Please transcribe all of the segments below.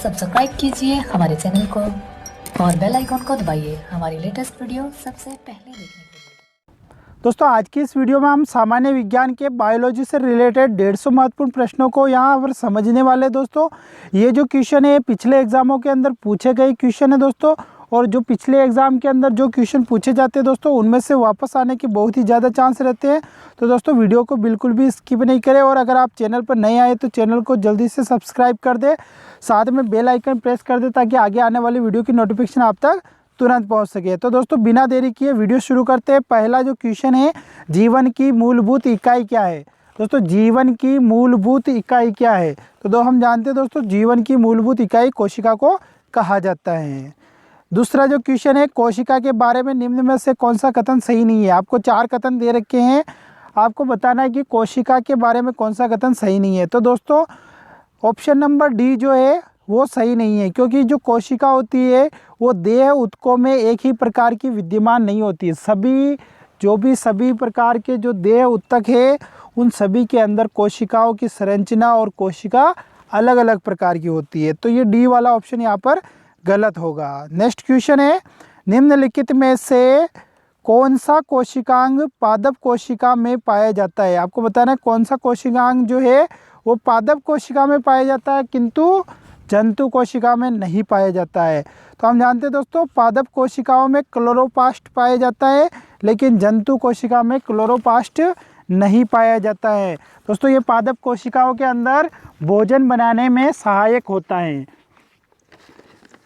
Subscribe कीजिए हमारे channel को और बेल आइकन को दबाइए हमारी लेटेस्ट वीडियो सबसे पहले देखने के लिए। दोस्तों आज की इस वीडियो में हम सामान्य विज्ञान के बायोलॉजी से रिलेटेड 150 महत्वपूर्ण प्रश्नों को यहाँ पर समझने वाले। दोस्तों ये जो क्वेश्चन है पिछले एग्जामों के अंदर पूछे गए क्वेश्चन है दोस्तों, और जो पिछले एग्जाम के अंदर जो क्वेश्चन पूछे जाते हैं दोस्तों उनमें से वापस आने के बहुत ही ज़्यादा चांस रहते हैं। तो दोस्तों वीडियो को बिल्कुल भी स्किप नहीं करें, और अगर आप चैनल पर नए आए तो चैनल को जल्दी से सब्सक्राइब कर दें, साथ में बेल आइकन प्रेस कर दें ताकि आगे आने वाली वीडियो की नोटिफिकेशन आप तक तुरंत पहुंच सके। तो दोस्तों बिना देरी किए वीडियो शुरू करते हैं। पहला जो क्वेश्चन है, जीवन की मूलभूत इकाई क्या है? दोस्तों जीवन की मूलभूत इकाई क्या है? तो हम जानते हैं दोस्तों जीवन की मूलभूत इकाई कोशिका को कहा जाता है। दूसरा जो क्वेश्चन है, कोशिका के बारे में निम्न में से कौन सा कथन सही नहीं है? आपको 4 कथन दे रखे हैं, आपको बताना है कि कोशिका के बारे में कौन सा कथन सही नहीं है। तो दोस्तों ऑप्शन नंबर डी जो है वो सही नहीं है, क्योंकि जो कोशिका होती है वो देह ऊतकों में एक ही प्रकार की विद्यमान नहीं होती है। सभी प्रकार के जो देह ऊतक है उन सभी के अंदर कोशिकाओं की संरचना और कोशिका अलग अलग प्रकार की होती है। तो ये डी वाला ऑप्शन यहाँ पर गलत होगा। नेक्स्ट क्वेश्चन है, निम्नलिखित में से कौन सा कोशिकांग पादप कोशिका में पाया जाता है? आपको बताना है कौन सा कोशिकांग जो है वो पादप कोशिका में पाया जाता है किंतु जंतु कोशिका में नहीं पाया जाता है। तो हम जानते हैं दोस्तों पादप कोशिकाओं में क्लोरोप्लास्ट पाया जाता है, लेकिन जंतु कोशिका में क्लोरोप्लास्ट नहीं पाया जाता है। दोस्तों ये पादप कोशिकाओं के अंदर भोजन बनाने में सहायक होता है।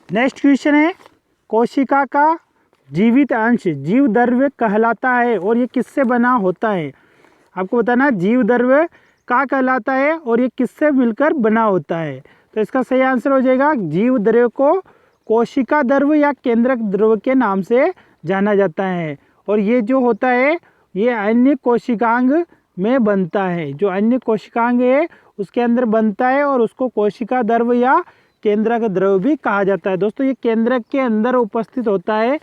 नेक्स्ट क्वेश्चन है, कोशिका का जीवित अंश जीव द्रव्य कहलाता है और ये किससे बना होता है? आपको बताना जीव द्रव्य क्या कहलाता है और ये किससे मिलकर बना होता है? तो इसका सही आंसर हो जाएगा जीव द्रव्य को कोशिका द्रव्य या केंद्रक द्रव्य के नाम से जाना जाता है, और ये जो होता है ये अन्य कोशिकांग में बनता है। जो अन्य कोशिकांग है उसके अंदर बनता है और उसको कोशिका द्रव्य या केंद्रक द्रव्य भी कहा जाता है। दोस्तों ये केंद्रक के अंदर उपस्थित होता है,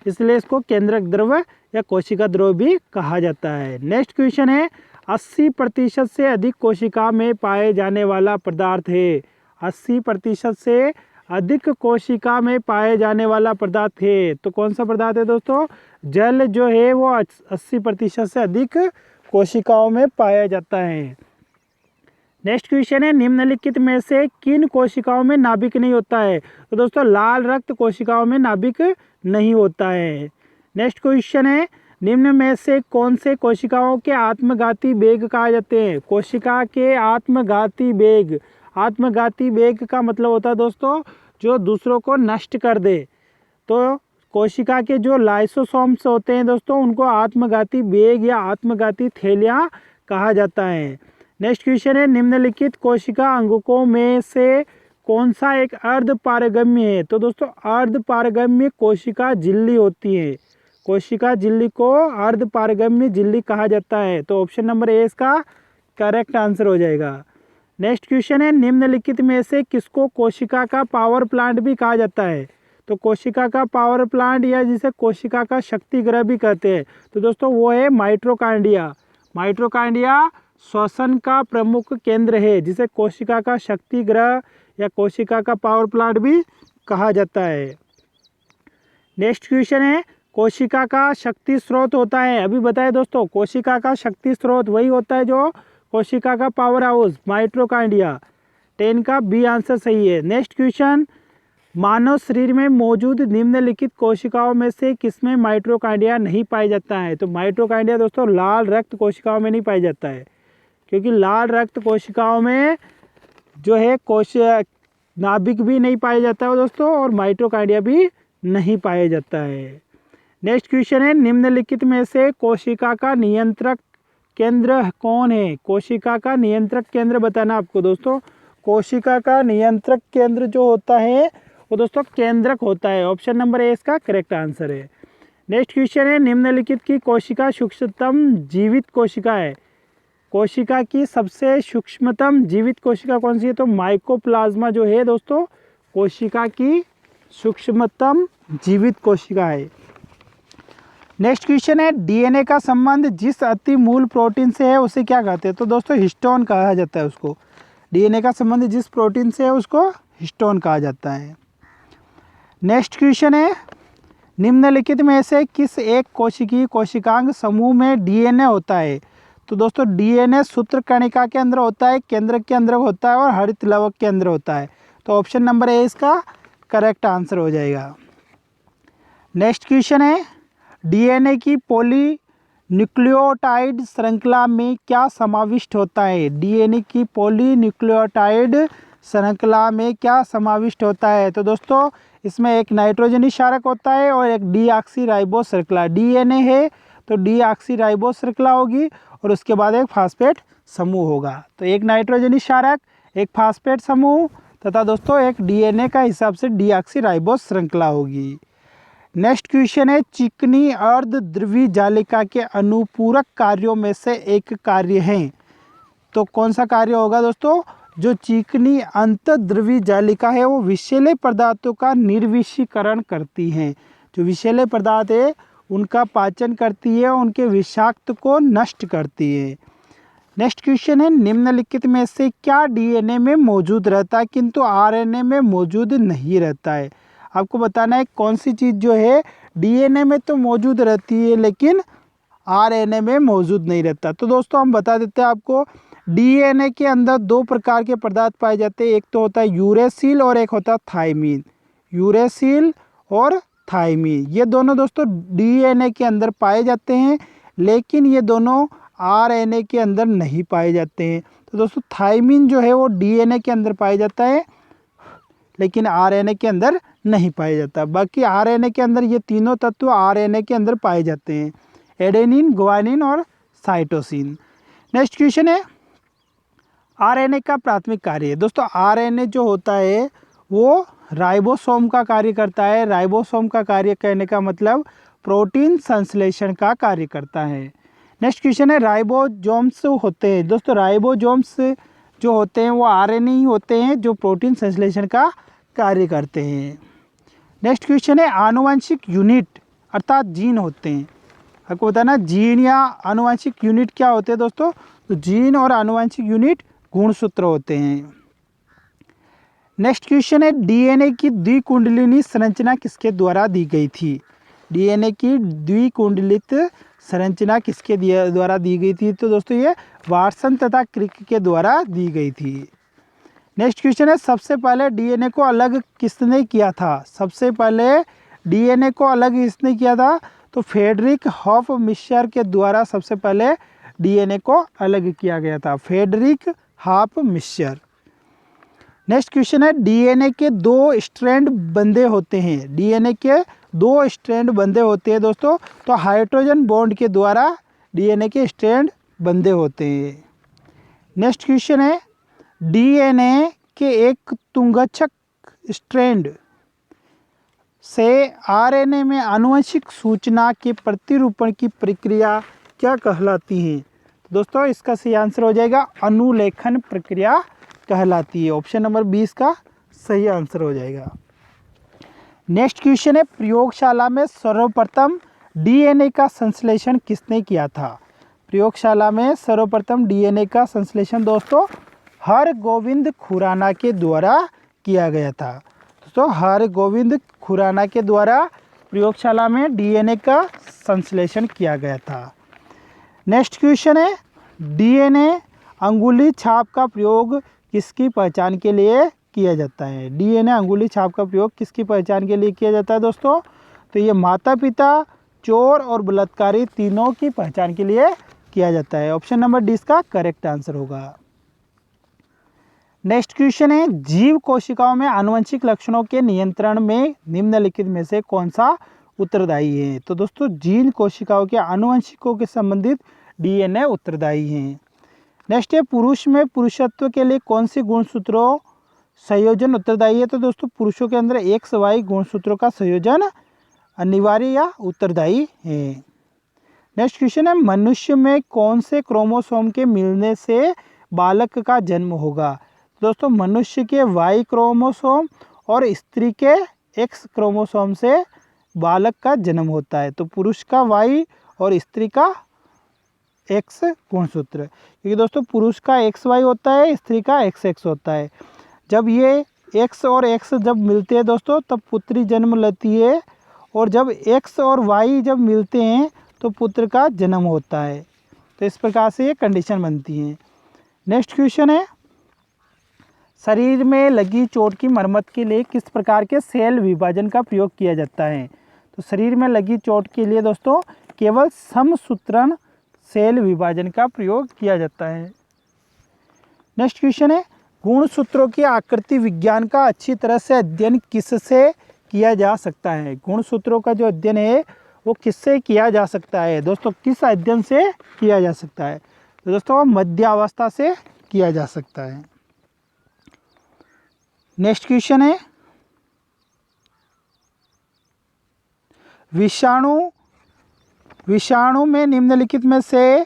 इसलिए इसको केंद्रक द्रव्य या कोशिका द्रव्य भी कहा जाता है। नेक्स्ट क्वेश्चन है, 80% से अधिक कोशिका में पाए जाने वाला पदार्थ है। 80% से अधिक कोशिका में पाए जाने वाला पदार्थ है, तो कौन सा पदार्थ है दोस्तों? जल जो है वो 80% से अधिक कोशिकाओं में पाया जाता है। नेक्स्ट क्वेश्चन है, निम्नलिखित में से किन कोशिकाओं में नाभिक नहीं होता है? तो दोस्तों लाल रक्त कोशिकाओं में नाभिक नहीं होता है। नेक्स्ट क्वेश्चन है, निम्न में से कौन से कोशिकाओं के आत्मघाती वेग कहा जाते हैं? कोशिका के आत्मघाती वेग। आत्मघाती वेग का मतलब होता है दोस्तों जो दूसरों को नष्ट कर दे। तो कोशिका के जो लाइसोसोम्स होते हैं दोस्तों उनको आत्मघाती वेग या आत्मघाती थैलियाँ कहा जाता है। नेक्स्ट क्वेश्चन है, निम्नलिखित कोशिका अंगकों में से कौन सा एक अर्धपारगम्य है? तो दोस्तों अर्धपारगम्य कोशिका झिल्ली होती है। कोशिका झिल्ली को अर्धपारगम्य झिल्ली कहा जाता है। तो ऑप्शन नंबर ए इसका करेक्ट आंसर हो जाएगा। नेक्स्ट क्वेश्चन है, निम्नलिखित में से किसको कोशिका का पावर प्लांट भी कहा जाता है? तो कोशिका का पावर प्लांट या जिसे कोशिका का शक्ति गृह भी कहते हैं, तो दोस्तों वो है माइटोकॉन्ड्रिया। माइटोकॉन्ड्रिया श्वसन का प्रमुख केंद्र है, जिसे कोशिका का शक्ति गृह या कोशिका का पावर प्लांट भी कहा जाता है। नेक्स्ट क्वेश्चन है, कोशिका का शक्ति स्रोत होता है। अभी बताए दोस्तों कोशिका का शक्ति स्रोत वही होता है जो कोशिका का पावर हाउस, माइटोकॉन्ड्रिया। 10 का बी आंसर सही है। नेक्स्ट क्वेश्चन, मानव शरीर में मौजूद निम्नलिखित कोशिकाओं में से किसमें माइटोकॉन्ड्रिया नहीं पाया जाता है? तो माइटोकॉन्ड्रिया दोस्तों लाल रक्त कोशिकाओं में नहीं पाया जाता है, क्योंकि लाल रक्त कोशिकाओं में जो है नाभिक भी नहीं पाया जाता है दोस्तों, और माइटोकॉन्ड्रिया भी नहीं पाया जाता है। नेक्स्ट क्वेश्चन है, निम्नलिखित में से कोशिका का नियंत्रक केंद्र कौन है? कोशिका का नियंत्रक केंद्र बताना आपको दोस्तों। कोशिका का नियंत्रक केंद्र जो होता है वो दोस्तों केंद्रक होता है। ऑप्शन नंबर ए इसका करेक्ट आंसर है। नेक्स्ट क्वेश्चन है, निम्नलिखित की कोशिका सूक्ष्मतम जीवित कोशिका है। कोशिका की सबसे सूक्ष्मतम जीवित कोशिका कौन सी है? तो माइकोप्लाज्मा जो है दोस्तों कोशिका की सूक्ष्मतम जीवित कोशिका है। नेक्स्ट क्वेश्चन है, डीएनए का संबंध जिस अति मूल प्रोटीन से है उसे क्या कहते हैं? तो दोस्तों हिस्टोन कहा जाता है उसको। डीएनए का संबंध जिस प्रोटीन से है उसको हिस्टोन कहा जाता है। नेक्स्ट क्वेश्चन है, निम्नलिखित में से किस एक कोशिकीय कोशिकांग समूह में डीएनए होता है? तो दोस्तों डीएनए सूत्रकणिका के अंदर होता है, केंद्रक के अंदर होता है और हरित लवक के अंदर होता है। तो ऑप्शन नंबर ए इसका करेक्ट आंसर हो जाएगा। नेक्स्ट क्वेश्चन है, डीएनए की पॉलीन्यूक्लियोटाइड श्रृंखला में क्या समाविष्ट होता है? डीएनए की पॉलीन्यूक्लियोटाइड श्रृंखला में क्या समाविष्ट होता है? तो दोस्तों इसमें एक नाइट्रोजनी क्षारक होता है और एक डीऑक्सीराइबोस श्रृंखला। डीएनए है तो डीऑक्सीराइबोस श्रृंखला होगी और उसके बाद एक फास्फेट समूह होगा। तो एक नाइट्रोजनी क्षारक, एक फास्फेट समूह तथा दोस्तों एक डीएनए का हिसाब से डीऑक्सीराइबोस श्रृंखला होगी। नेक्स्ट क्वेश्चन है, चिकनी अर्धध्रुवी जालिका के अनुपूरक कार्यों में से एक कार्य है। तो कौन सा कार्य होगा दोस्तों? जो चिकनी अंतर्ध्रुवी जालिका है वो विषैले पदार्थों का निर्विषीकरण करती हैं। जो विषैले पदार्थ है उनका पाचन करती है, उनके विषाक्त को नष्ट करती है। नेक्स्ट क्वेश्चन है, निम्नलिखित में से क्या डीएनए में मौजूद रहता है किंतु आरएनए में मौजूद नहीं रहता है? आपको बताना है कौन सी चीज़ जो है डीएनए में तो मौजूद रहती है लेकिन आरएनए में मौजूद नहीं रहता। तो दोस्तों हम बता देते हैं आपको, डीएनए के अंदर दो प्रकार के पदार्थ पाए जाते हैं, एक तो होता है यूरेसिल और एक होता है थायमीन। यूरेसिल और थायमीन ये दोनों दोस्तों डीएनए के अंदर पाए जाते हैं लेकिन ये दोनों आरएनए के अंदर नहीं पाए जाते हैं। तो दोस्तों थायमीन जो है वो डीएनए के अंदर पाया जाता है लेकिन आरएनए के अंदर नहीं पाया जाता। बाकी आरएनए के अंदर ये तीनों तत्व आरएनए के अंदर पाए जाते हैं, एडेनिन, ग्वानिन और साइटोसिन। नेक्स्ट क्वेश्चन है, आरएनए का प्राथमिक कार्य है। दोस्तों आरएनए जो होता है वो राइबोसोम का कार्य करता है। राइबोसोम का कार्य कहने का मतलब प्रोटीन संश्लेषण का कार्य करता है। नेक्स्ट क्वेश्चन है, राइबोसोम्स होते हैं। दोस्तों राइबोसोम्स जो होते हैं वो आरएनए ही होते हैं जो प्रोटीन संश्लेषण का कार्य करते हैं। नेक्स्ट क्वेश्चन है, आनुवंशिक यूनिट अर्थात जीन होते हैं। आपको बताना जीन या आनुवंशिक यूनिट क्या होते हैं दोस्तों? तो जीन और आनुवंशिक यूनिट गुणसूत्र होते हैं। नेक्स्ट क्वेश्चन है, डीएनए की द्विकुंडलिनी संरचना किसके द्वारा दी गई थी? डीएनए की द्विकुंडलित संरचना किसके द्वारा दी गई थी? तो दोस्तों ये वाटसन तथा क्रिक के द्वारा दी गई थी। नेक्स्ट क्वेश्चन है, सबसे पहले डीएनए को अलग किसने किया था? सबसे पहले डीएनए को अलग किसने किया था? तो फ्रेडरिक हॉफ मिश्र के द्वारा सबसे पहले डीएनए को अलग किया गया था, फ्रेडरिक हॉफ मिश्र। नेक्स्ट क्वेश्चन है, डीएनए के दो स्ट्रैंड बंधे होते हैं। डीएनए के दो स्ट्रैंड बंधे होते हैं दोस्तों, तो हाइड्रोजन बॉन्ड के द्वारा डीएनए के स्ट्रैंड बंधे होते हैं। नेक्स्ट क्वेश्चन है, डीएनए के एक तुंगच्छक स्ट्रैंड से आरएनए में आनुवंशिक सूचना के प्रतिरूपण की प्रक्रिया क्या कहलाती है? दोस्तों इसका सही आंसर हो जाएगा अनुलेखन प्रक्रिया कहलाती है। ऑप्शन नंबर 20 का सही आंसर हो जाएगा। नेक्स्ट क्वेश्चन है, प्रयोगशाला में सर्वप्रथम डीएनए का संश्लेषण किसने किया था? प्रयोगशाला में सर्वप्रथम डीएनए का संश्लेषण दोस्तों हरगोविंद खुराना के द्वारा किया गया था। दोस्तों हरगोविंद खुराना के द्वारा प्रयोगशाला में डीएनए का संश्लेषण किया गया था। नेक्स्ट क्वेश्चन है, डीएनए अंगुली छाप का प्रयोग किसकी पहचान के लिए किया जाता है? डीएनए अंगुली छाप का प्रयोग किसकी पहचान के लिए किया जाता है दोस्तों? तो ये माता पिता, चोर और बलात्कारी तीनों की पहचान के लिए किया जाता है। ऑप्शन नंबर डी इसका करेक्ट आंसर होगा। नेक्स्ट क्वेश्चन है, जीव कोशिकाओं में आनुवंशिक लक्षणों के नियंत्रण में निम्नलिखित में से कौन सा उत्तरदायी है? तो दोस्तों जीन कोशिकाओं के आनुवंशिकों के संबंधित डीएनए उत्तरदायी हैं। नेक्स्ट है, पुरुष में पुरुषत्व के लिए कौन सी गुणसूत्रों संयोजन उत्तरदायी है? तो दोस्तों पुरुषों के अंदर XY गुणसूत्रों का संयोजन अनिवार्य या उत्तरदायी है। नेक्स्ट क्वेश्चन है, मनुष्य में कौन से क्रोमोसोम के मिलने से बालक का जन्म होगा? दोस्तों मनुष्य के Y क्रोमोसोम और स्त्री के X क्रोमोसोम से बालक का जन्म होता है। तो पुरुष का Y और स्त्री का एक्स गुणसूत्र, क्योंकि दोस्तों पुरुष का XY होता है, स्त्री का XX होता है। जब ये X और X जब मिलते हैं दोस्तों तब पुत्री जन्म लेती है, और जब X और Y जब मिलते हैं तो पुत्र का जन्म होता है। तो इस प्रकार से ये कंडीशन बनती है। नेक्स्ट क्वेश्चन है, शरीर में लगी चोट की मरम्मत के लिए किस प्रकार के सेल विभाजन का प्रयोग किया जाता है? तो शरीर में लगी चोट के लिए दोस्तों केवल समसूत्रण सेल विभाजन का प्रयोग किया जाता है। नेक्स्ट क्वेश्चन है, गुणसूत्रों की आकृति विज्ञान का अच्छी तरह से अध्ययन किससे किया जा सकता है? गुणसूत्रों का जो अध्ययन है वो किससे किया जा सकता है? दोस्तों किस अध्ययन से किया जा सकता है? तो दोस्तों मध्यावस्था से किया जा सकता है। नेक्स्ट क्वेश्चन है, विषाणु में निम्नलिखित में से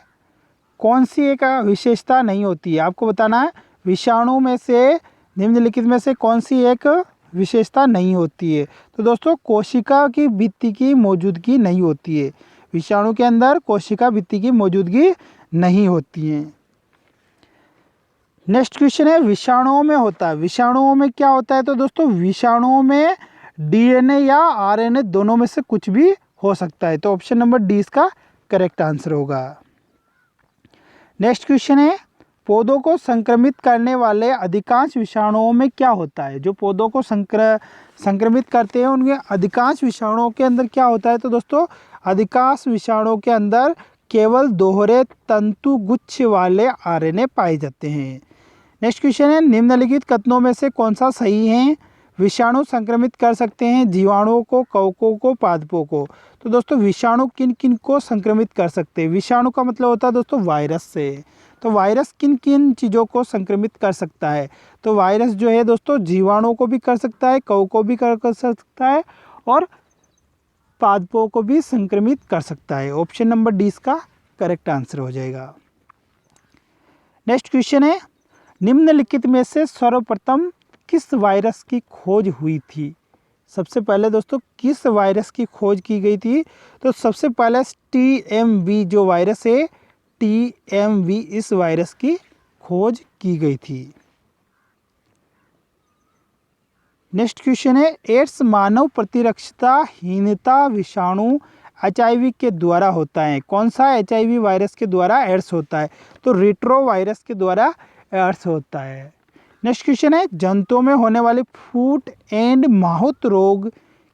कौन सी एक विशेषता नहीं होती है? आपको बताना है विषाणु में से निम्नलिखित में से कौन सी एक विशेषता नहीं होती है। तो दोस्तों कोशिका की भित्ति की मौजूदगी नहीं होती है। विषाणु के अंदर कोशिका भित्ति की मौजूदगी नहीं होती है। नेक्स्ट क्वेश्चन है, विषाणुओं में होता है, विषाणुओं में क्या होता है? तो दोस्तों विषाणुओं में DNA या RNA दोनों में से कुछ भी हो सकता है। तो ऑप्शन नंबर डी इसका करेक्ट आंसर होगा। नेक्स्ट क्वेश्चन है, पौधों को संक्रमित करने वाले अधिकांश विषाणुओं में क्या होता है? जो पौधों को संक्रमित करते हैं उनके अधिकांश विषाणुओं के अंदर क्या होता है? तो दोस्तों अधिकांश विषाणुओं के अंदर केवल दोहरे तंतु गुच्छ वाले RNA पाए जाते हैं। नेक्स्ट क्वेश्चन है, निम्नलिखित कथनों में से कौन सा सही है? विषाणु संक्रमित कर सकते हैं जीवाणुओं को, कवकों को, पादपों को। तो दोस्तों विषाणु किन किन को संक्रमित कर सकते हैं? विषाणु का मतलब होता है दोस्तों वायरस से। तो वायरस किन किन चीज़ों को संक्रमित कर सकता है? तो वायरस जो है दोस्तों जीवाणुओं को भी कर सकता है, कवकों को भी कर सकता है, और पादपों को भी संक्रमित कर सकता है। ऑप्शन नंबर डी इसका करेक्ट आंसर हो जाएगा। नेक्स्ट क्वेश्चन है, निम्नलिखित में से सर्वप्रथम किस वायरस की खोज हुई थी? सबसे पहले दोस्तों किस वायरस की खोज की गई थी? तो सबसे पहले TMV जो वायरस है, TMV इस वायरस की खोज की गई थी। नेक्स्ट क्वेश्चन है, एड्स मानव प्रतिरक्षाहीनता विषाणु HIV के द्वारा होता है। कौन सा HIV वायरस के द्वारा एड्स होता है? तो रेट्रो वायरस के द्वारा एड्स होता है। नेक्स्ट क्वेश्चन है, जंतुओं में होने वाली फुट एंड माउथ रोग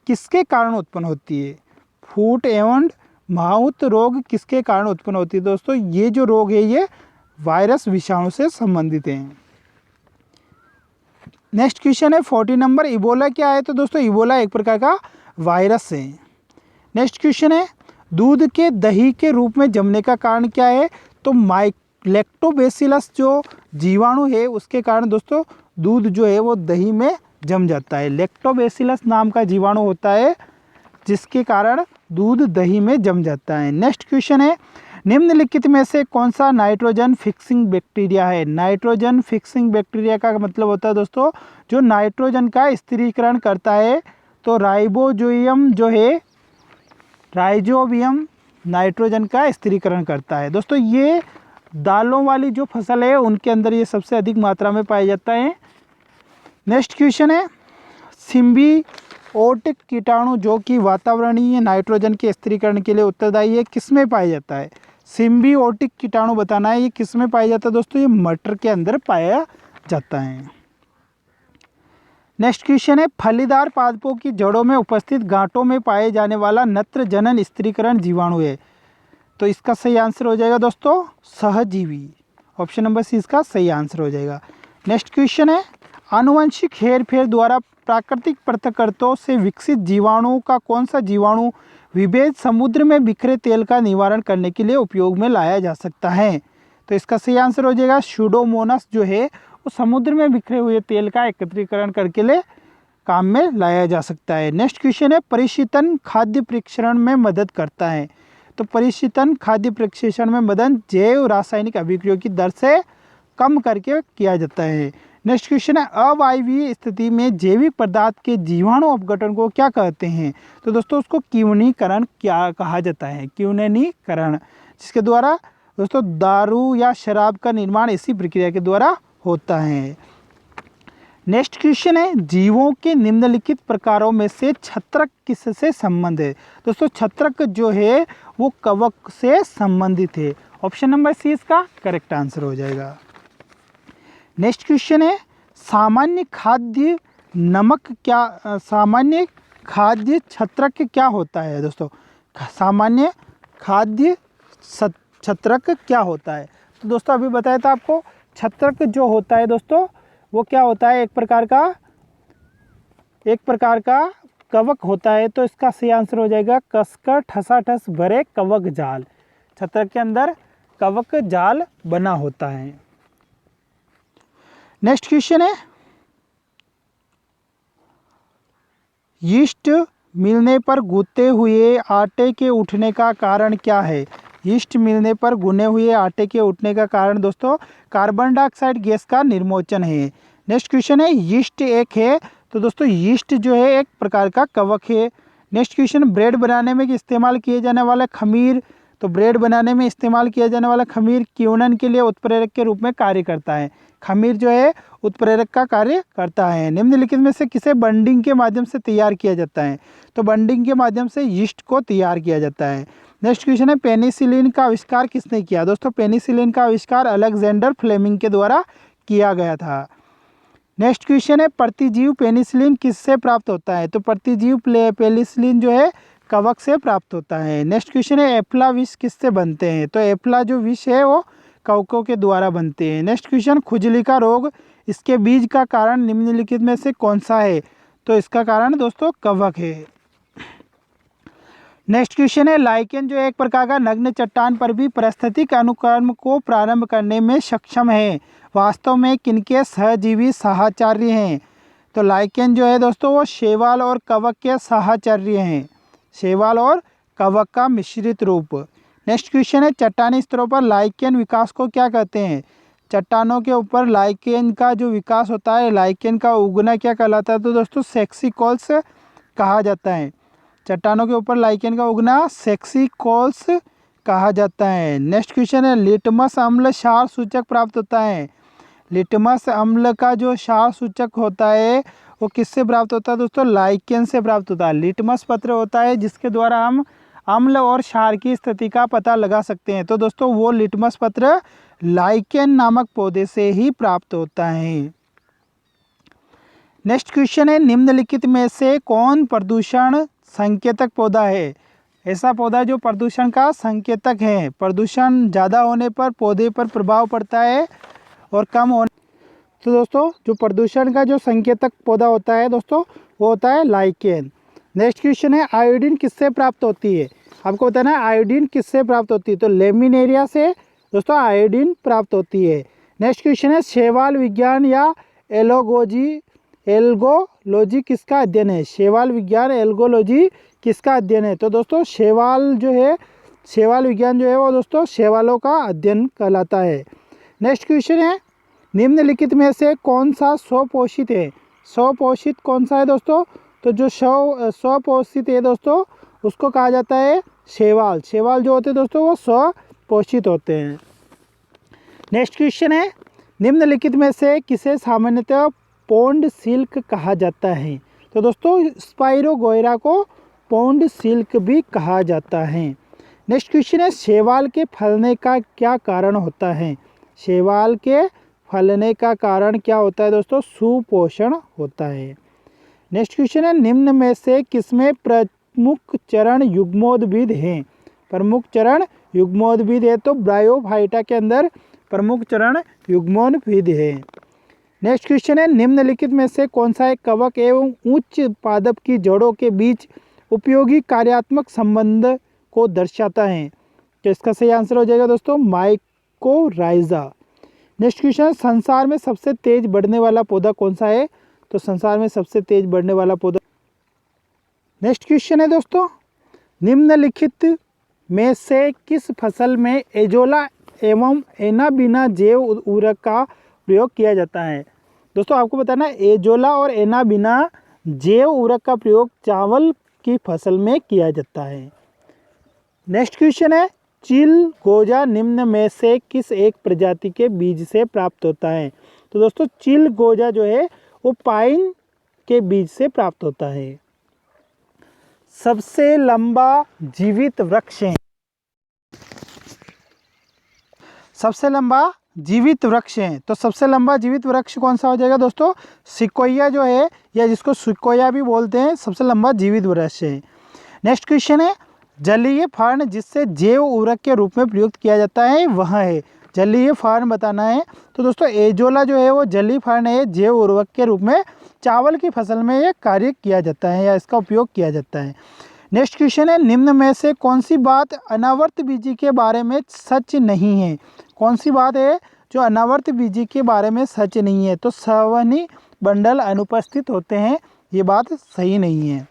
किसके कारण उत्पन्न होती है? फुट एंड माउथ रोग किसके कारण उत्पन्न होती है? दोस्तों ये जो रोग है ये वायरस विषाणु से संबंधित हैं। नेक्स्ट क्वेश्चन है 40 नंबर, इबोला क्या है? तो दोस्तों इबोला एक प्रकार का वायरस है। नेक्स्ट क्वेश्चन है, दूध के दही के रूप में जमने का कारण क्या है? तो लैक्टोबैसिलस जो जीवाणु है उसके कारण दोस्तों दूध जो है वो दही में जम जाता है। लैक्टोबैसिलस नाम का जीवाणु होता है जिसके कारण दूध दही में जम जाता है। नेक्स्ट क्वेश्चन है, निम्नलिखित में से कौन सा नाइट्रोजन फिक्सिंग बैक्टीरिया है? नाइट्रोजन फिक्सिंग बैक्टीरिया का मतलब होता है दोस्तों जो नाइट्रोजन का स्थिरीकरण करता है। तो राइबोजोइयम जो है, राइजोबियम नाइट्रोजन का स्थिरीकरण करता है। दोस्तों ये दालों वाली जो फसल है उनके अंदर ये सबसे अधिक मात्रा में पाया जाता है। नेक्स्ट क्वेश्चन है, सिम्बियोटिक कीटाणु जो कि वातावरणीय नाइट्रोजन के स्थिरीकरण के लिए उत्तरदायी है किसमें पाया जाता है? सिम्बियोटिक कीटाणु बताना है, ये किसमें पाया जाता है? दोस्तों ये मटर के अंदर पाया जाता है। नेक्स्ट क्वेश्चन है, फलीदार पादपों की जड़ों में उपस्थित गांठों में पाए जाने वाला नत्रजनन स्थिरीकरण जीवाणु है। तो इसका सही आंसर हो जाएगा दोस्तों सहजीवी। ऑप्शन नंबर सी इसका सही आंसर हो जाएगा। नेक्स्ट क्वेश्चन है, आनुवंशिक हेरफेर द्वारा प्राकृतिक पृथक्कर्तों से विकसित जीवाणुओं का कौन सा जीवाणु विभेद समुद्र में बिखरे तेल का निवारण करने के लिए उपयोग में लाया जा सकता है? तो इसका सही आंसर हो जाएगा स्यूडोमोनास जो है वो समुद्र में बिखरे हुए तेल का एकत्रीकरण करके लिए काम में लाया जा सकता है। नेक्स्ट क्वेश्चन है, परिशीतन खाद्य प्रक्षेपण में मदद करता है। तो परिशीतन खाद्य प्रक्षेपण में मदद जैव रासायनिक अभिक्रियाओं की दर से कम करके किया जाता है। नेक्स्ट क्वेश्चन है, अवायवीय स्थिति में जैविक पदार्थ के जीवाणु अपघटन को क्या कहते हैं? तो दोस्तों उसको किण्वीकरण क्या कहा जाता है? किण्वीकरण, जिसके द्वारा दोस्तों दारू या शराब का निर्माण इसी प्रक्रिया के द्वारा होता है। नेक्स्ट क्वेश्चन है, जीवों के निम्नलिखित प्रकारों में से छत्रक किससे संबंध है? दोस्तों छत्रक जो है वो कवक से संबंधित है। ऑप्शन नंबर सी इसका करेक्ट आंसर हो जाएगा। नेक्स्ट क्वेश्चन है, सामान्य खाद्य छत्रक क्या होता है? दोस्तों सामान्य खाद्य छत्रक क्या होता है? तो दोस्तों अभी बताया था आपको, छत्रक जो होता है दोस्तों वो क्या होता है, एक प्रकार का कवक होता है। तो इसका सही आंसर हो जाएगा कसकर ठसाठस भरे कवक जाल। छत्रक के अंदर कवक जाल बना होता है। नेक्स्ट क्वेश्चन है, यीस्ट मिलने पर गूंथे हुए आटे के उठने का कारण क्या है? यीस्ट मिलने पर गुने हुए आटे के उठने का कारण दोस्तों कार्बन डाइऑक्साइड गैस का निर्मोचन है। नेक्स्ट क्वेश्चन है, यीस्ट एक है, तो दोस्तों यीस्ट जो है एक प्रकार का कवक है। नेक्स्ट क्वेश्चन, ब्रेड बनाने में इस्तेमाल किए जाने वाला खमीर, तो ब्रेड बनाने में इस्तेमाल किया जाने वाला खमीर किण्वन के लिए उत्प्रेरक के रूप में कार्य करता है। खमीर जो है उत्प्रेरक का कार्य करता है। निम्नलिखित में से किसे बंडिंग के माध्यम से तैयार किया जाता है? तो बंडिंग के माध्यम से यीस्ट को तैयार किया जाता है। नेक्स्ट क्वेश्चन है, पेनिसिलिन का आविष्कार किसने किया? दोस्तों पेनिसिलिन का आविष्कार अलेक्जेंडर फ्लेमिंग के द्वारा किया गया था। नेक्स्ट क्वेश्चन है, प्रतिजीव पेनिसिलिन किससे प्राप्त होता है? तो प्रतिजीव पेनिसिलिन जो है कवक से प्राप्त होता है। नेक्स्ट क्वेश्चन है, एफ्ला विष किससे बनते हैं? तो एफ्ला जो विष है वो कवकों के द्वारा बनते हैं। नेक्स्ट क्वेश्चन, खुजली का रोग इसके बीज का कारण निम्नलिखित में से कौन सा है? तो इसका कारण दोस्तों कवक है। नेक्स्ट क्वेश्चन है, लाइकेन जो एक प्रकार का नग्न चट्टान पर भी पारिस्थितिक अनुक्रम को प्रारंभ करने में सक्षम है, वास्तव में किनके सहजीवी साहचर्य हैं? तो लाइकेन जो है दोस्तों वो शैवाल और कवक के साहचर्य हैं, शैवाल और कवक का मिश्रित रूप। नेक्स्ट क्वेश्चन है, चट्टानी स्तरों पर लाइकेन विकास को क्या कहते हैं? चट्टानों के ऊपर लाइकेन का जो विकास होता है, लाइकेन का उगना क्या कहलाता है? तो दोस्तों सेक्सिकोल्स कहा जाता है। चट्टानों के ऊपर लाइकेन का उगना सेक्सिकोल्स कहा जाता है। नेक्स्ट क्वेश्चन है, लिटमस अम्ल क्षार सूचक प्राप्त होता है। लिटमस अम्ल का जो क्षार सूचक होता है वो किससे प्राप्त होता है? दोस्तों लाइकेन से प्राप्त होता है। लिटमस पत्र होता है जिसके द्वारा हम अम्ल और क्षार की स्थिति का पता लगा सकते हैं। तो दोस्तों वो लिटमस पत्र लाइकेन नामक पौधे से ही प्राप्त होता है। नेक्स्ट क्वेश्चन है, निम्नलिखित में से कौन प्रदूषण संकेतक पौधा है? ऐसा पौधा जो प्रदूषण का संकेतक है। प्रदूषण ज़्यादा होने पर पौधे पर प्रभाव पड़ता है और कम होने, तो दोस्तों जो प्रदूषण का जो संकेतक पौधा होता है दोस्तों वो होता है लाइकेन। नेक्स्ट क्वेश्चन है, आयोडीन किससे प्राप्त होती है? आपको बताना है आयोडीन किससे प्राप्त होती है? तो लेमिनेरिया से दोस्तों आयोडीन प्राप्त होती है। नेक्स्ट क्वेश्चन है, शैवाल विज्ञान या एल्गोलॉजी किसका अध्ययन है? शैवाल विज्ञान एल्गोलॉजी किसका अध्ययन है? तो दोस्तों शैवाल विज्ञान जो है वो दोस्तों शैवालों का अध्ययन कहलाता है। नेक्स्ट क्वेश्चन है, निम्नलिखित में से कौन सा स्वपोषित है? स्वपोषित कौन सा है दोस्तों? तो जो स्वपोषित है दोस्तों उसको कहा जाता है शैवाल। शैवाल जो होते हैं दोस्तों वो स्वपोषित होते हैं। नेक्स्ट क्वेश्चन है, निम्नलिखित में से किसे सामान्यतः पौंड सिल्क कहा जाता है? तो दोस्तों स्पाइरोगोयरा को पौंड सिल्क भी कहा जाता है। नेक्स्ट क्वेश्चन है, शैवाल के फलने का क्या कारण होता है? शैवाल के फलने का कारण क्या होता है दोस्तों? सुपोषण होता है। नेक्स्ट क्वेश्चन है, निम्न में से किसमें प्रमुख चरण युग्मोद्भिद हैं? प्रमुख चरण युग्मोद्भिद है तो ब्रायोफाइटा के अंदर प्रमुख चरण युग्मोद्भिद है। नेक्स्ट क्वेश्चन है, निम्नलिखित में से कौन सा एक कवक एवं उच्च पादप की जड़ों के बीच उपयोगी कार्यात्मक संबंध को दर्शाता है? तो इसका सही आंसर हो जाएगा दोस्तों माइकोराइजा। नेक्स्ट क्वेश्चन, संसार में सबसे तेज बढ़ने वाला पौधा कौन सा है? तो संसार में सबसे तेज बढ़ने वाला पौधा। नेक्स्ट क्वेश्चन है दोस्तों, निम्नलिखित में से किस फसल में एजोला एवं एनाबीना जैव उर्वरक का प्रयोग किया जाता है? दोस्तों आपको बताना एजोला और एनाबीना जैव उर्वरक का प्रयोग चावल की फसल में किया जाता है। नेक्स्ट क्वेश्चन है, चिलगोजा निम्न में से किस एक प्रजाति के बीज से प्राप्त होता है? तो दोस्तों चिलगोजा जो है वो पाइन के बीज से प्राप्त होता है। सबसे लंबा जीवित वृक्ष है, सबसे लंबा जीवित वृक्ष है, तो सबसे लंबा जीवित वृक्ष कौन सा हो जाएगा दोस्तों? सिकोया जो है, या जिसको सिकोया भी बोलते हैं, सबसे लंबा जीवित वृक्ष है। नेक्स्ट क्वेश्चन है, जलीय फर्न जिससे जैव उर्वरक के रूप में प्रयुक्त किया जाता है वह है। जलीय फर्न बताना है, तो दोस्तों एजोला जो है वो जलीय फर्न है, जैव उर्वरक के रूप में चावल की फसल में ये कार्य किया जाता है या इसका उपयोग किया जाता है। नेक्स्ट क्वेश्चन है, निम्न में से कौन सी बात अनावर्त बीजी के बारे में सच नहीं है? कौन सी बात है जो अनावर्त बीजी के बारे में सच नहीं है? तो सवनी बंडल अनुपस्थित होते हैं, ये बात सही नहीं है।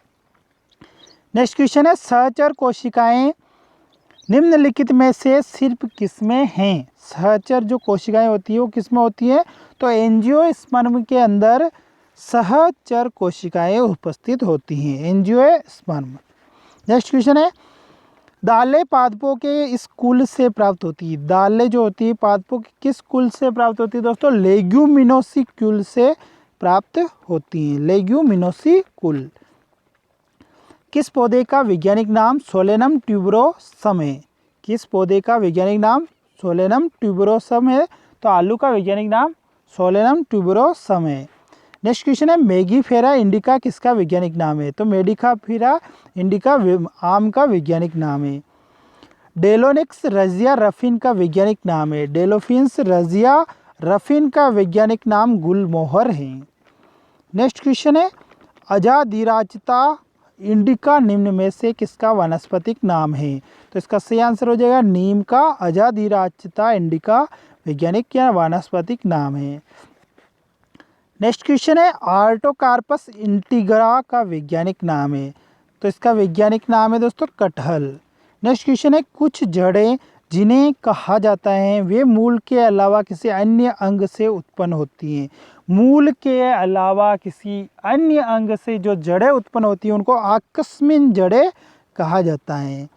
नेक्स्ट क्वेश्चन है, सहचर कोशिकाएं निम्नलिखित में से सिर्फ किसमें हैं? सहचर जो कोशिकाएं होती है वो किसमें होती है? तो एंजियोस्पर्म के अंदर सहचर कोशिकाएं उपस्थित होती हैं, एंजियोस्पर्म। नेक्स्ट क्वेश्चन है, दालें पादपों के इस कुल से प्राप्त होती है। दालें जो होती है पादपों की किस कुल से प्राप्त होती है दोस्तों? लेग्यूमिनोसी कुल से प्राप्त होती हैं, लेग्यूमिनोसी कुल। किस पौधे का वैज्ञानिक नाम सोलेनम ट्यूबरोसम है? किस पौधे का वैज्ञानिक नाम सोलेनम ट्यूबरोसम है? तो आलू का वैज्ञानिक नाम सोलेनम ट्यूबरोसम है। नेक्स्ट क्वेश्चन है, मेगीफेरा इंडिका किसका वैज्ञानिक नाम है? तो मेडिकाफेरा इंडिका आम का वैज्ञानिक नाम है। डेलोनिक्स रजिया रफिन का वैज्ञानिक नाम है। डेलोफिन्स रजिया रफिन का वैज्ञानिक नाम गुलमोहर है। नेक्स्ट क्वेश्चन है, अजादिराचिता इंडिका निम्न में से किसका वानस्पतिक नाम है? तो इसका सही आंसर हो जाएगा नीम का। अजादिराचिता इंडिका वैज्ञानिक या वानस्पतिक नाम है। नेक्स्ट क्वेश्चन है, आर्टोकार्पस इंटीग्रा का वैज्ञानिक नाम है। तो इसका वैज्ञानिक नाम है दोस्तों कटहल। नेक्स्ट क्वेश्चन है, कुछ जड़ें जिन्हें कहा जाता है वे मूल के अलावा किसी अन्य अंग से उत्पन्न होती हैं। मूल के अलावा किसी अन्य अंग से जो जड़ें उत्पन्न होती हैं उनको आकस्मिक जड़ें कहा जाता है।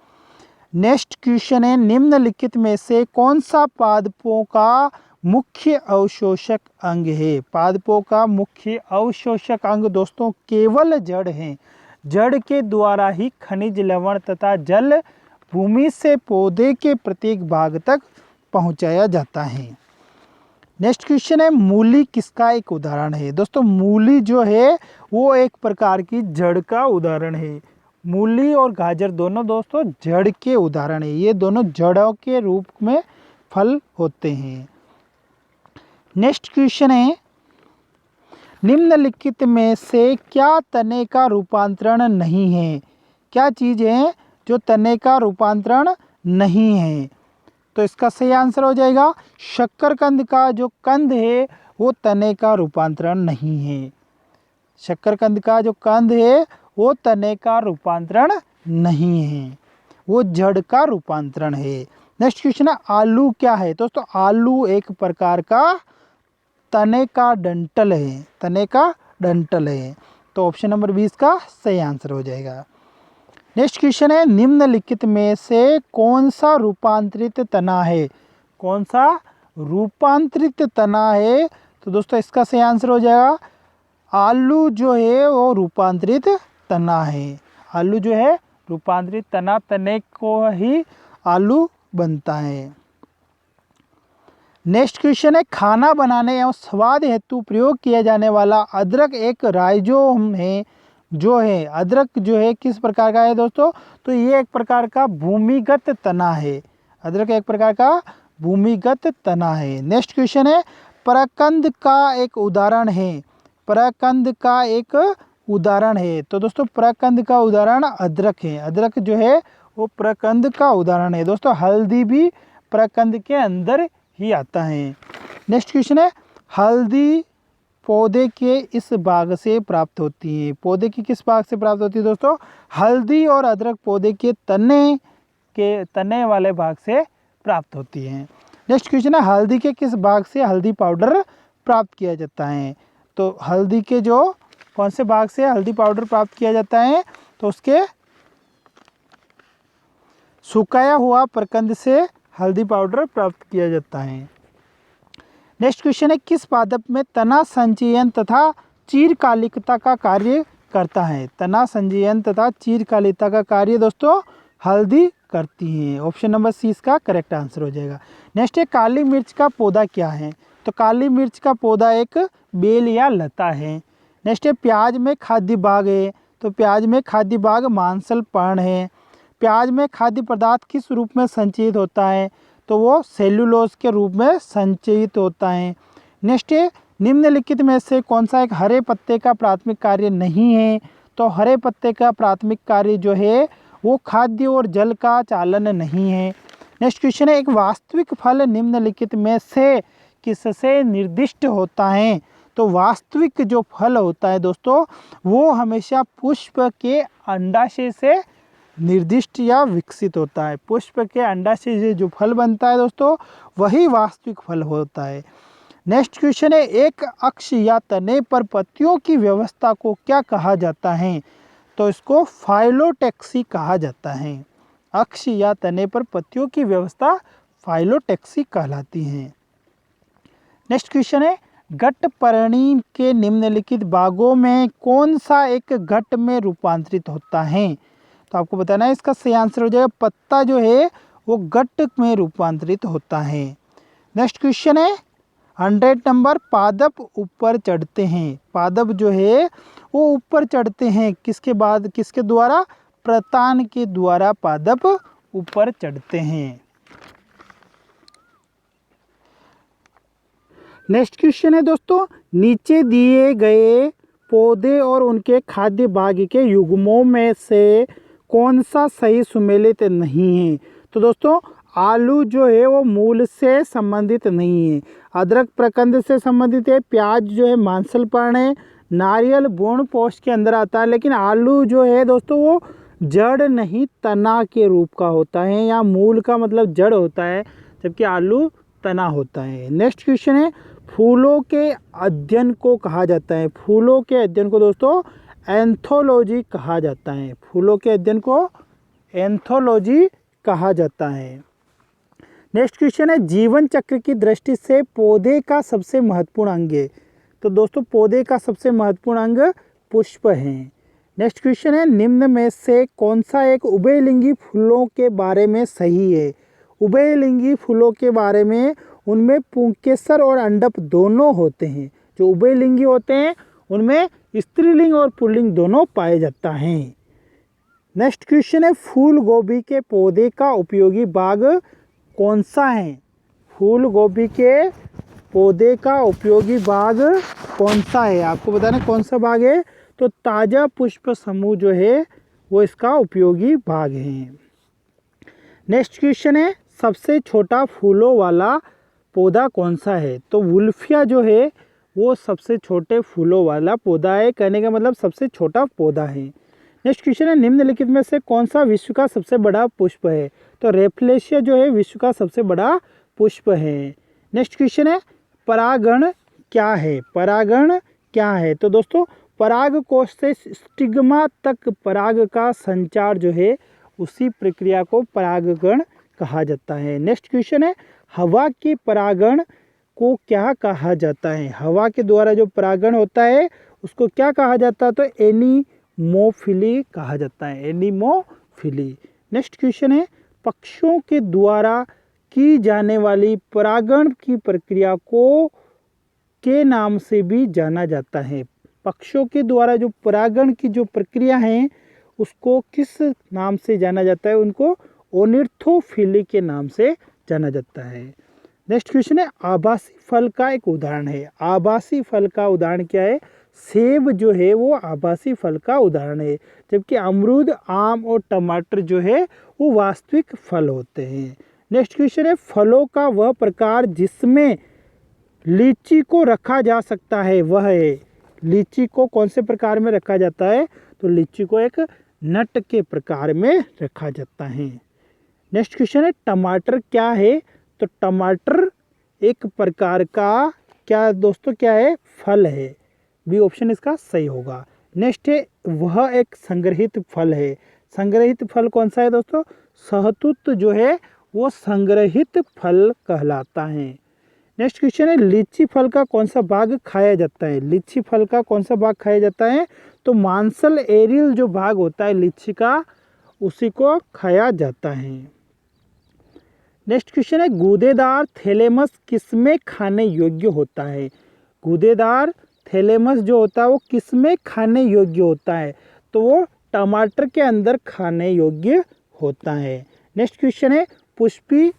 नेक्स्ट क्वेश्चन है, निम्नलिखित में से कौन सा पादपों का मुख्य अवशोषक अंग है? पादपों का मुख्य अवशोषक अंग दोस्तों केवल जड़ है। जड़ के द्वारा ही खनिज लवण तथा जल भूमि से पौधे के प्रत्येक भाग तक पहुंचाया जाता है। नेक्स्ट क्वेश्चन है, मूली किसका एक उदाहरण है? दोस्तों मूली जो है वो एक प्रकार की जड़ का उदाहरण है। मूली और गाजर दोनों दोस्तों जड़ के उदाहरण है, ये दोनों जड़ों के रूप में फल होते हैं। नेक्स्ट क्वेश्चन है, निम्नलिखित में से क्या तने का रूपांतरण नहीं है? क्या चीज़ है जो तने का रूपांतरण नहीं है? तो इसका सही आंसर हो जाएगा शक्करकंद का जो कंद है वो तने का रूपांतरण नहीं है। शक्करकंद का जो कंद है वो तने का रूपांतरण नहीं है, वो जड़ का रूपांतरण है। नेक्स्ट क्वेश्चन है, आलू क्या है? दोस्तों आलू एक प्रकार का तने का डंठल है, तने का डंठल है। तो ऑप्शन नंबर 20 का सही आंसर हो जाएगा। नेक्स्ट क्वेश्चन है, निम्नलिखित में से कौन सा रूपांतरित तना है? कौन सा रूपांतरित तना है? तो दोस्तों इसका सही आंसर हो जाएगा आलू जो है वो रूपांतरित तना है। आलू जो है रूपांतरित तना, तने को ही आलू बनता है। नेक्स्ट क्वेश्चन है, खाना बनाने एवं स्वाद हेतु प्रयोग किया जाने वाला अदरक एक राइजोम है जो है। अदरक जो है किस प्रकार का है दोस्तों? तो ये एक प्रकार का भूमिगत तना है। अदरक एक प्रकार का भूमिगत तना है। नेक्स्ट क्वेश्चन है, प्रकंद का एक उदाहरण है। प्रकंद का एक उदाहरण है। तो दोस्तों प्रकंद का उदाहरण अदरक है। अदरक जो है वो प्रकंद का उदाहरण है। दोस्तों हल्दी भी प्रकंद के अंदर ही आता है। नेक्स्ट क्वेश्चन है, हल्दी पौधे के इस भाग से प्राप्त होती है। पौधे की किस भाग से प्राप्त होती है दोस्तों? हल्दी और अदरक पौधे के तने वाले भाग से प्राप्त होती है। नेक्स्ट क्वेश्चन है, हल्दी के किस भाग से हल्दी पाउडर प्राप्त किया जाता है? तो हल्दी के जो कौन से भाग से हल्दी पाउडर प्राप्त किया जाता है? तो उसके सुखाया हुआ प्रकंद से हल्दी पाउडर प्राप्त किया जाता है। नेक्स्ट क्वेश्चन है, किस पादप में तना संचयन तथा चीरकालिकता का कार्य करता है? तना संचयन तथा चीरकालिकता का कार्य दोस्तों हल्दी करती है। ऑप्शन नंबर सी इसका करेक्ट आंसर हो जाएगा। नेक्स्ट है, काली मिर्च का पौधा क्या है? तो काली मिर्च का पौधा एक बेल या लता है। नेक्स्ट है, प्याज में खाद्य भाग है। तो प्याज में खाद्य भाग मांसल पर्ण है। प्याज में खाद्य पदार्थ किस रूप में संचयित होता है? तो वो सेल्यूलोज के रूप में संचयित होता है। नेक्स्ट है, निम्नलिखित में से कौन सा एक हरे पत्ते का प्राथमिक कार्य नहीं है? तो हरे पत्ते का प्राथमिक कार्य जो है वो खाद्य और जल का चालन नहीं है। नेक्स्ट क्वेश्चन है, एक वास्तविक फल निम्नलिखित में से किससे निर्दिष्ट होता है? तो वास्तविक जो फल होता है दोस्तों वो हमेशा पुष्प के अंडाशय से निर्दिष्ट या विकसित होता है। पुष्प के अंडाशय से जो फल बनता है दोस्तों वही वास्तविक फल होता है। नेक्स्ट क्वेश्चन है, एक अक्ष या तने पर पत्तियों की व्यवस्था को क्या कहा जाता है? तो इसको फाइलोटैक्सी कहा जाता है। अक्ष या तने पर पत्तियों की व्यवस्था फाइलोटैक्सी कहलाती है। नेक्स्ट क्वेश्चन है, घटपर्णी के निम्नलिखित भागों में कौन सा एक घट में रूपांतरित होता है? तो आपको बताना है, इसका सही आंसर हो जाएगा पत्ता जो है वो घट में रूपांतरित होता है। नेक्स्ट क्वेश्चन है, 100 नंबर, पादप ऊपर चढ़ते हैं। पादप जो है वो ऊपर चढ़ते हैं किसके बाद, किसके द्वारा? प्रतान के द्वारा पादप ऊपर चढ़ते हैं। नेक्स्ट क्वेश्चन है दोस्तों, नीचे दिए गए पौधे और उनके खाद्य भाग के युग्मों में से कौन सा सही सुमेलित नहीं है? तो दोस्तों आलू जो है वो मूल से संबंधित नहीं है, अदरक प्रकंद से संबंधित है, प्याज जो है मांसल पर्ण है, नारियल भ्रूण पोष के अंदर आता है, लेकिन आलू जो है दोस्तों वो जड़ नहीं तना के रूप का होता है, या मूल का मतलब जड़ होता है जबकि आलू तना होता है। नेक्स्ट क्वेश्चन है, फूलों के अध्ययन को कहा जाता है? फूलों के अध्ययन को दोस्तों एंथोलॉजी कहा जाता है। फूलों के अध्ययन को एंथोलॉजी कहा जाता है। नेक्स्ट क्वेश्चन है, जीवन चक्र की दृष्टि से पौधे का सबसे महत्वपूर्ण अंग है? तो दोस्तों पौधे का सबसे महत्वपूर्ण अंग पुष्प है। नेक्स्ट क्वेश्चन है, निम्न में से कौन सा एक उभयलिंगी फूलों के बारे में सही है? उभयलिंगी फूलों के बारे में उनमें पुंकेसर और अंडप दोनों होते हैं। जो उभयलिंगी होते हैं उनमें स्त्रीलिंग और पुल्लिंग दोनों पाए जाता है। नेक्स्ट क्वेश्चन है, फूल गोभी के पौधे का उपयोगी भाग कौन सा है? फूल गोभी के पौधे का उपयोगी भाग कौन सा है? आपको बताना कौन सा भाग है? तो ताजा पुष्प समूह जो है वो इसका उपयोगी भाग है। नेक्स्ट क्वेश्चन है, सबसे छोटा फूलों वाला पौधा कौन सा है? तो वुल्फिया जो है वो सबसे छोटे फूलों वाला पौधा है, कहने का मतलब सबसे छोटा पौधा है। नेक्स्ट क्वेश्चन है, निम्नलिखित में से कौन सा विश्व का सबसे बड़ा पुष्प है? तो रेफ्लेशिया जो है विश्व का सबसे बड़ा पुष्प है। नेक्स्ट क्वेश्चन है, परागण क्या है? परागण क्या है? तो दोस्तों पराग कोश से स्टिग्मा तक पराग का संचार जो है उसी प्रक्रिया को परागण कहा जाता है। नेक्स्ट क्वेश्चन है, हवा के परागण को क्या कहा जाता है? हवा के द्वारा जो परागण होता है उसको क्या कहा जाता है? तो एनीमोफिली कहा जाता है, एनीमोफिली। नेक्स्ट क्वेश्चन है, पक्षियों के द्वारा की जाने वाली परागण की प्रक्रिया को के नाम से भी जाना जाता है? पक्षियों के द्वारा जो परागण की जो प्रक्रिया है उसको किस नाम से जाना जाता है? उनको ओनिर्थोफिली के नाम से जाना जाता है। नेक्स्ट क्वेश्चन है, आभासी फल का एक उदाहरण है। आभासी फल का उदाहरण क्या है? सेब जो है वो आभासी फल का उदाहरण है, जबकि अमरूद, आम और टमाटर जो है वो वास्तविक फल होते हैं। नेक्स्ट क्वेश्चन है, फलों का वह प्रकार जिसमें लीची को रखा जा सकता है वह है? लीची को कौन से प्रकार में रखा जाता है? तो लीची को एक नट के प्रकार में रखा जाता है। नेक्स्ट क्वेश्चन है, टमाटर क्या है? तो टमाटर एक प्रकार का क्या दोस्तों क्या है? फल है। बी ऑप्शन इसका सही होगा। नेक्स्ट है, वह एक संग्रहित फल है। संग्रहित फल कौन सा है दोस्तों? शहतूत जो है वो संग्रहित फल कहलाता है। नेक्स्ट क्वेश्चन है, लीची फल का कौन सा भाग खाया जाता है? लीची फल का कौन सा भाग खाया जाता है? तो मांसल एरियल जो भाग होता है लीची का, उसी को खाया जाता है। नेक्स्ट क्वेश्चन है, गूदेदार थैलेमस किसमें खाने योग्य होता है? गूदेदार थैलेमस जो होता है वो किसमें खाने योग्य होता है? तो वो टमाटर के अंदर खाने योग्य होता है। नेक्स्ट क्वेश्चन है, पुष्पी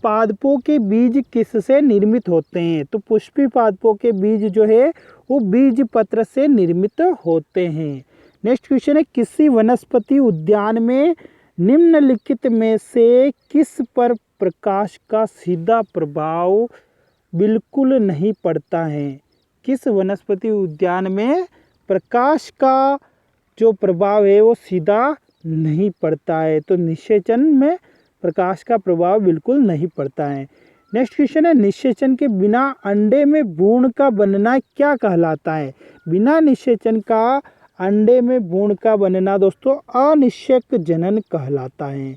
पादपों के बीज किससे निर्मित होते हैं? तो पुष्पी पादपों के बीज जो है वो बीज पत्र से निर्मित होते हैं। नेक्स्ट क्वेश्चन है, किसी वनस्पति उद्यान में निम्नलिखित में से किस पर प्रकाश का सीधा प्रभाव बिल्कुल नहीं पड़ता है? किस वनस्पति उद्यान में प्रकाश का जो प्रभाव है वो सीधा नहीं पड़ता है? तो निषेचन में प्रकाश का प्रभाव बिल्कुल नहीं पड़ता है। नेक्स्ट क्वेश्चन है, निषेचन के बिना अंडे में भ्रूण का बनना क्या कहलाता है? बिना निषेचन का अंडे में भ्रूण का बनना दोस्तों अनिषेक जनन कहलाता है।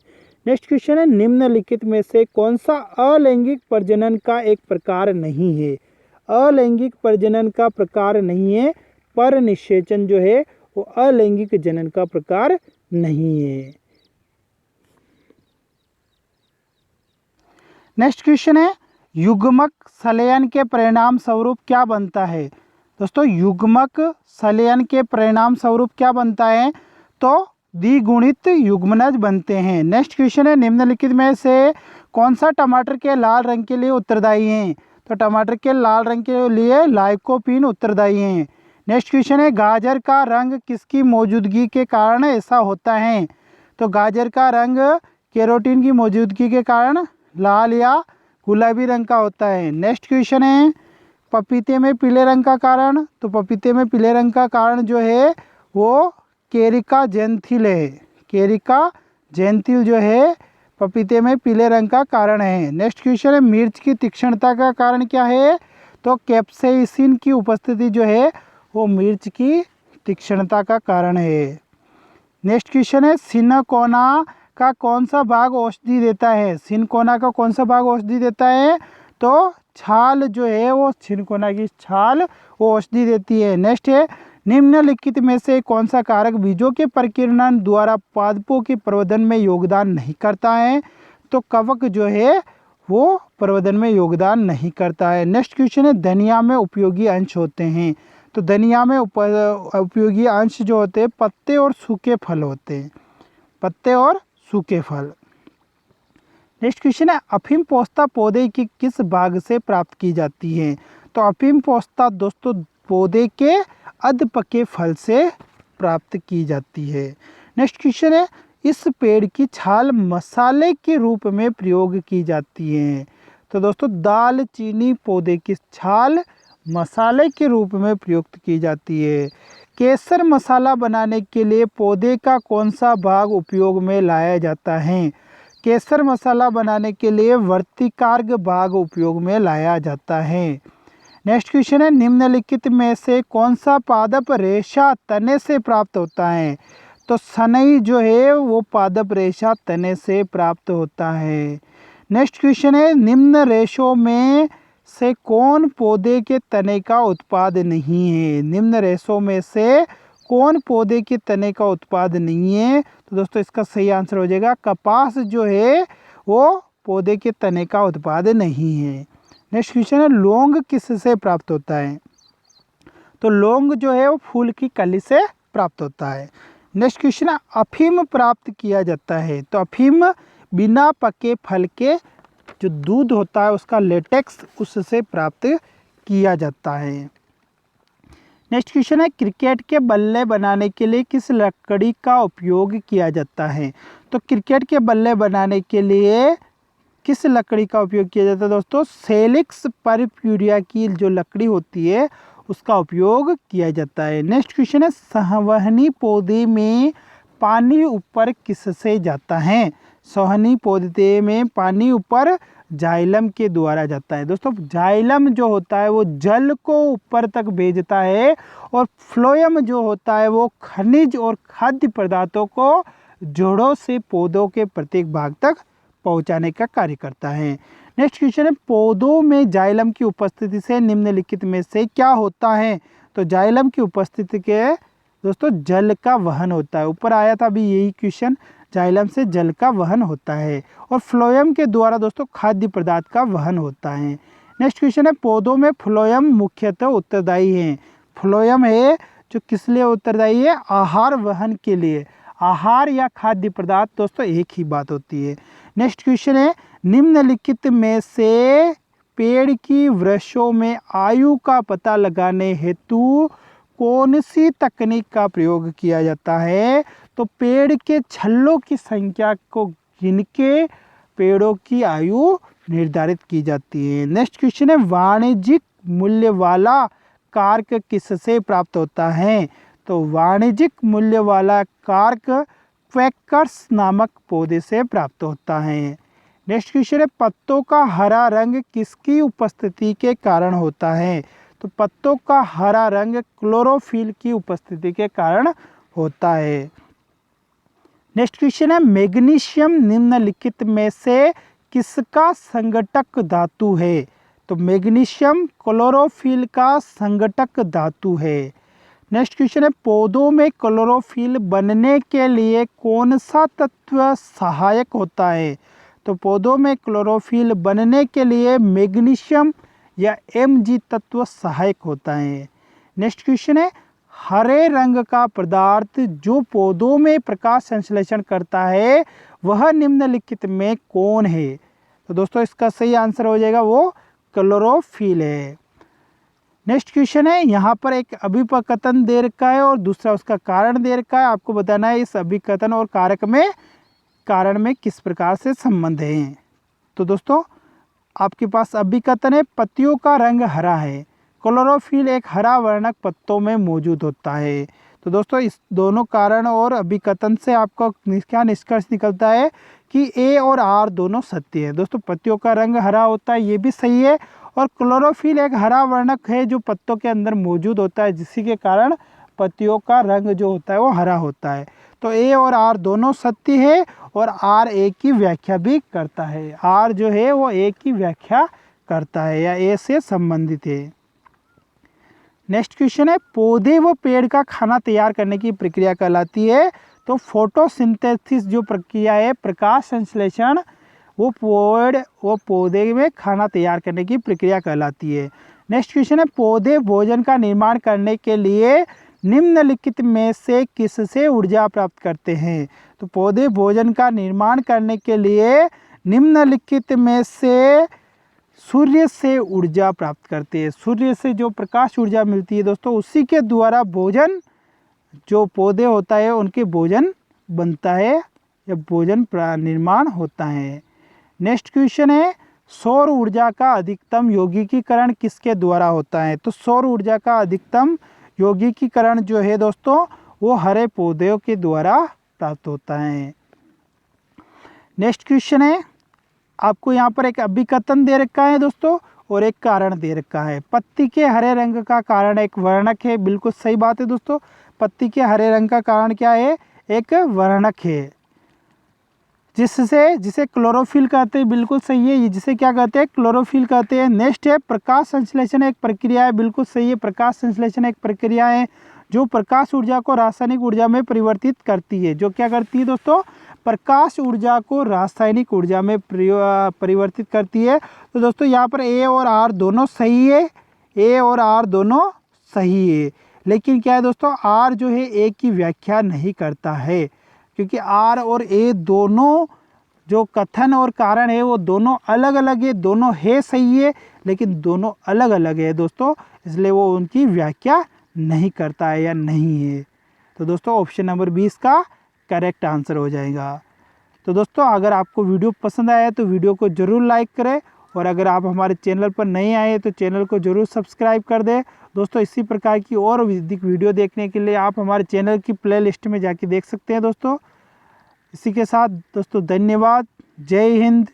नेक्स्ट क्वेश्चन है, निम्नलिखित में से कौन सा अलैंगिक प्रजनन का एक प्रकार नहीं है? अलैंगिक प्रजनन का प्रकार नहीं है, पर निषेचन जो है वो अलैंगिक जनन का प्रकार नहीं है। नेक्स्ट क्वेश्चन है, युग्मक संलयन के परिणाम स्वरूप क्या बनता है? दोस्तों युग्मक संलयन के परिणाम स्वरूप क्या बनता है? तो द्विगुणित युग्मनज बनते हैं। नेक्स्ट क्वेश्चन है, निम्नलिखित में से कौन सा टमाटर के लाल रंग के लिए उत्तरदायी है? तो टमाटर के लाल रंग के लिए लाइकोपीन उत्तरदायी है। नेक्स्ट क्वेश्चन है, गाजर का रंग किसकी मौजूदगी के कारण ऐसा होता है? तो गाजर का रंग कैरोटीन की मौजूदगी के कारण लाल या गुलाबी रंग का होता है। नेक्स्ट क्वेश्चन है, पपीते में पीले रंग का कारण? तो पपीते में पीले रंग का कारण जो है वो केरिका जेंथिल है। केरिका जेंथिल जो है पपीते में पीले रंग का कारण है। नेक्स्ट क्वेश्चन है, मिर्च की तीक्ष्णता का कारण क्या है? तो कैप्सेसिन की उपस्थिति जो है वो मिर्च की तीक्ष्णता का कारण है। नेक्स्ट क्वेश्चन है, सिनकोना का कौन सा भाग औषधि देता है? सिनकोना का कौन सा भाग औषधि देता है? तो छाल जो है वो सिनकोना की छाल वो औषधि देती है। नेक्स्ट है, निम्नलिखित में से कौन सा कारक बीजों के परिकीर्णन द्वारा पादपों के प्रवर्धन में योगदान नहीं करता है? तो कवक जो है वो प्रवर्धन में योगदान नहीं करता है। नेक्स्ट क्वेश्चन है, धनिया में उपयोगी अंश होते हैं? तो धनिया में उपयोगी अंश जो होते हैं पत्ते और सूखे फल होते हैं। पत्ते और सूखे फल। नेक्स्ट क्वेश्चन है, अफीम पोस्ता पौधे की किस भाग से प्राप्त की जाती है? तो अफीम पोस्ता दोस्तों पौधे के अधपके फल से प्राप्त की जाती है। नेक्स्ट क्वेश्चन है, इस पेड़ की छाल मसाले के रूप में प्रयोग की जाती है? तो दोस्तों दालचीनी पौधे की छाल मसाले के रूप में प्रयुक्त की जाती है। केसर मसाला बनाने के लिए पौधे का कौन सा भाग उपयोग में लाया जाता है? केसर मसाला बनाने के लिए वर्तिकार्ग भाग उपयोग में लाया जाता है। नेक्स्ट क्वेश्चन है, निम्नलिखित में से कौन सा पादप रेशा तने से प्राप्त होता है? तो सनई जो है वो पादप रेशा तने से प्राप्त होता है। नेक्स्ट क्वेश्चन है, निम्न रेशों में से कौन पौधे के तने का उत्पाद नहीं है? निम्न रेशों में से कौन पौधे के तने का उत्पाद नहीं है? तो दोस्तों इसका सही आंसर हो जाएगा कपास जो है वो पौधे के तने का उत्पाद नहीं है। नेक्स्ट क्वेश्चन है, लौंग किससे प्राप्त होता है? तो लौंग जो है वो फूल की कली से प्राप्त होता है। नेक्स्ट क्वेश्चन है, अफीम प्राप्त किया जाता है? तो अफीम बिना पके फल के जो दूध होता है उसका लेटेक्स उससे प्राप्त किया जाता है। नेक्स्ट क्वेश्चन है, क्रिकेट के बल्ले बनाने के लिए किस लकड़ी का उपयोग किया जाता है? तो क्रिकेट के बल्ले बनाने के लिए किस लकड़ी का उपयोग किया जाता है दोस्तों? सेलिक्स परप्यूरिया की जो लकड़ी होती है उसका उपयोग किया जाता है। नेक्स्ट क्वेश्चन है, संवहनी पौधे में पानी ऊपर किससे जाता है? सोहनी पौधे में पानी ऊपर जाइलम के द्वारा जाता है। दोस्तों जाइलम जो होता है वो जल को ऊपर तक भेजता है और फ्लोएम जो होता है वो खनिज और खाद्य पदार्थों को जड़ों से पौधों के प्रत्येक भाग तक पहुंचाने का कार्य करता है। नेक्स्ट क्वेश्चन है, पौधों में जाइलम की उपस्थिति से निम्नलिखित में से क्या होता है? तो जाइलम की उपस्थिति के दोस्तों जल का वहन होता है। ऊपर आया था अभी यही क्वेश्चन, जाइलम से जल का वहन होता है और फ्लोएम के द्वारा दोस्तों खाद्य पदार्थ का वहन होता है। नेक्स्ट क्वेश्चन है, पौधों में फ्लोएम मुख्यतः उत्तरदायी है। फ्लोएम है जो किस लिए उत्तरदायी है? आहार वहन के लिए। आहार या खाद्य पदार्थ दोस्तों एक ही बात होती है। नेक्स्ट क्वेश्चन है, निम्नलिखित में से पेड़ की वृक्षों में आयु का पता लगाने हेतु कौन सी तकनीक का प्रयोग किया जाता है? तो पेड़ के छल्लों की संख्या को गिन के पेड़ों की आयु निर्धारित की जाती है। नेक्स्ट क्वेश्चन है, वाणिज्यिक मूल्य वाला कार्क किससे प्राप्त होता है? तो वाणिज्यिक मूल्य वाला कार्क क्वेकर्स नामक पौधे से प्राप्त होता है। नेक्स्ट क्वेश्चन है, पत्तों का हरा रंग किसकी उपस्थिति के कारण होता है? तो पत्तों का हरा रंग क्लोरोफिल की उपस्थिति के कारण होता है। नेक्स्ट क्वेश्चन है, मैग्नीशियम निम्नलिखित में से किसका संघटक धातु है? तो मैग्नीशियम क्लोरोफिल का संघटक धातु है। नेक्स्ट क्वेश्चन है, पौधों में क्लोरोफिल बनने के लिए कौन सा तत्व सहायक होता है? तो पौधों में क्लोरोफिल बनने के लिए मैग्नीशियम या Mg तत्व सहायक होता है। नेक्स्ट क्वेश्चन है, हरे रंग का पदार्थ जो पौधों में प्रकाश संश्लेषण करता है वह निम्नलिखित में कौन है? तो दोस्तों इसका सही आंसर हो जाएगा वो क्लोरोफिल है। नेक्स्ट क्वेश्चन है, यहाँ पर एक अभिकथन दे रखा है और दूसरा उसका कारण दे रखा है। आपको बताना है इस अभिकथन और कारक में कारण में किस प्रकार से संबंध है। तो दोस्तों आपके पास अभिकथन है, पत्तियों का रंग हरा है, क्लोरोफिल एक हरा वर्णक पत्तों में मौजूद होता है। तो दोस्तों इस दोनों कारण और अभिकथन से आपका क्या निष्कर्ष निकलता है कि ए और आर दोनों सत्य है। दोस्तों पत्तियों का रंग हरा होता है ये भी सही है और क्लोरोफिल एक हरा वर्णक है जो पत्तों के अंदर मौजूद होता है जिसी के कारण पत्तियों का रंग जो होता है वो हरा होता है। तो ए और आर दोनों सत्य है और आर ए की व्याख्या भी करता है। आर जो है वो ए की व्याख्या करता है या ए से संबंधित है। नेक्स्ट क्वेश्चन है, पौधे व पेड़ का खाना तैयार करने की प्रक्रिया कहलाती है? तो फोटोसिंथेसिस जो प्रक्रिया है प्रकाश संश्लेषण वो पौधे में खाना तैयार करने की प्रक्रिया कहलाती है। नेक्स्ट क्वेश्चन है, पौधे भोजन का निर्माण करने के लिए निम्नलिखित में से किससे ऊर्जा प्राप्त करते हैं? तो पौधे भोजन का निर्माण करने के लिए निम्नलिखित में से सूर्य से ऊर्जा प्राप्त करते हैं। सूर्य से जो प्रकाश ऊर्जा मिलती है दोस्तों उसी के द्वारा भोजन जो पौधे होता है उनके भोजन बनता है या भोजन निर्माण होता है। नेक्स्ट क्वेश्चन है, सौर ऊर्जा का अधिकतम यौगिकीकरण किसके द्वारा होता है? तो सौर ऊर्जा का अधिकतम यौगिकीकरण जो है दोस्तों वो हरे पौधों के द्वारा प्राप्त होता है। नेक्स्ट क्वेश्चन है, आपको यहाँ पर एक अभिकथन दे रखा है दोस्तों और एक कारण दे रखा है। पत्ती के हरे रंग का कारण एक वर्णक है। बिल्कुल सही बात है दोस्तों, पत्ती के हरे रंग का कारण क्या है? एक वर्णक है जिसे क्लोरोफिल कहते हैं। बिल्कुल सही है, ये जिसे क्या कहते हैं? क्लोरोफिल कहते हैं। नेक्स्ट है, प्रकाश संश्लेषण एक प्रक्रिया है। बिल्कुल सही है, प्रकाश संश्लेषण एक प्रक्रिया है जो प्रकाश ऊर्जा को रासायनिक ऊर्जा में परिवर्तित करती है। जो क्या करती है दोस्तों? प्रकाश ऊर्जा को रासायनिक ऊर्जा में परिवर्तित करती है। तो दोस्तों यहाँ पर ए और आर दोनों सही है, ए और आर दोनों सही है, लेकिन क्या है दोस्तों आर जो है ए की व्याख्या नहीं करता है क्योंकि आर और ए दोनों जो कथन और कारण है वो दोनों अलग अलग है। दोनों है सही है लेकिन दोनों अलग अलग है दोस्तों, इसलिए वो उनकी व्याख्या नहीं करता है या नहीं है। तो दोस्तों ऑप्शन नंबर 20 का करेक्ट आंसर हो जाएगा। तो दोस्तों अगर आपको वीडियो पसंद आया तो वीडियो को ज़रूर लाइक करें और अगर आप हमारे चैनल पर नए आए तो चैनल को ज़रूर सब्सक्राइब कर दें। दोस्तों इसी प्रकार की और अधिक वीडियो देखने के लिए आप हमारे चैनल की प्लेलिस्ट में जाके देख सकते हैं दोस्तों। इसी के साथ दोस्तों धन्यवाद। जय हिंद,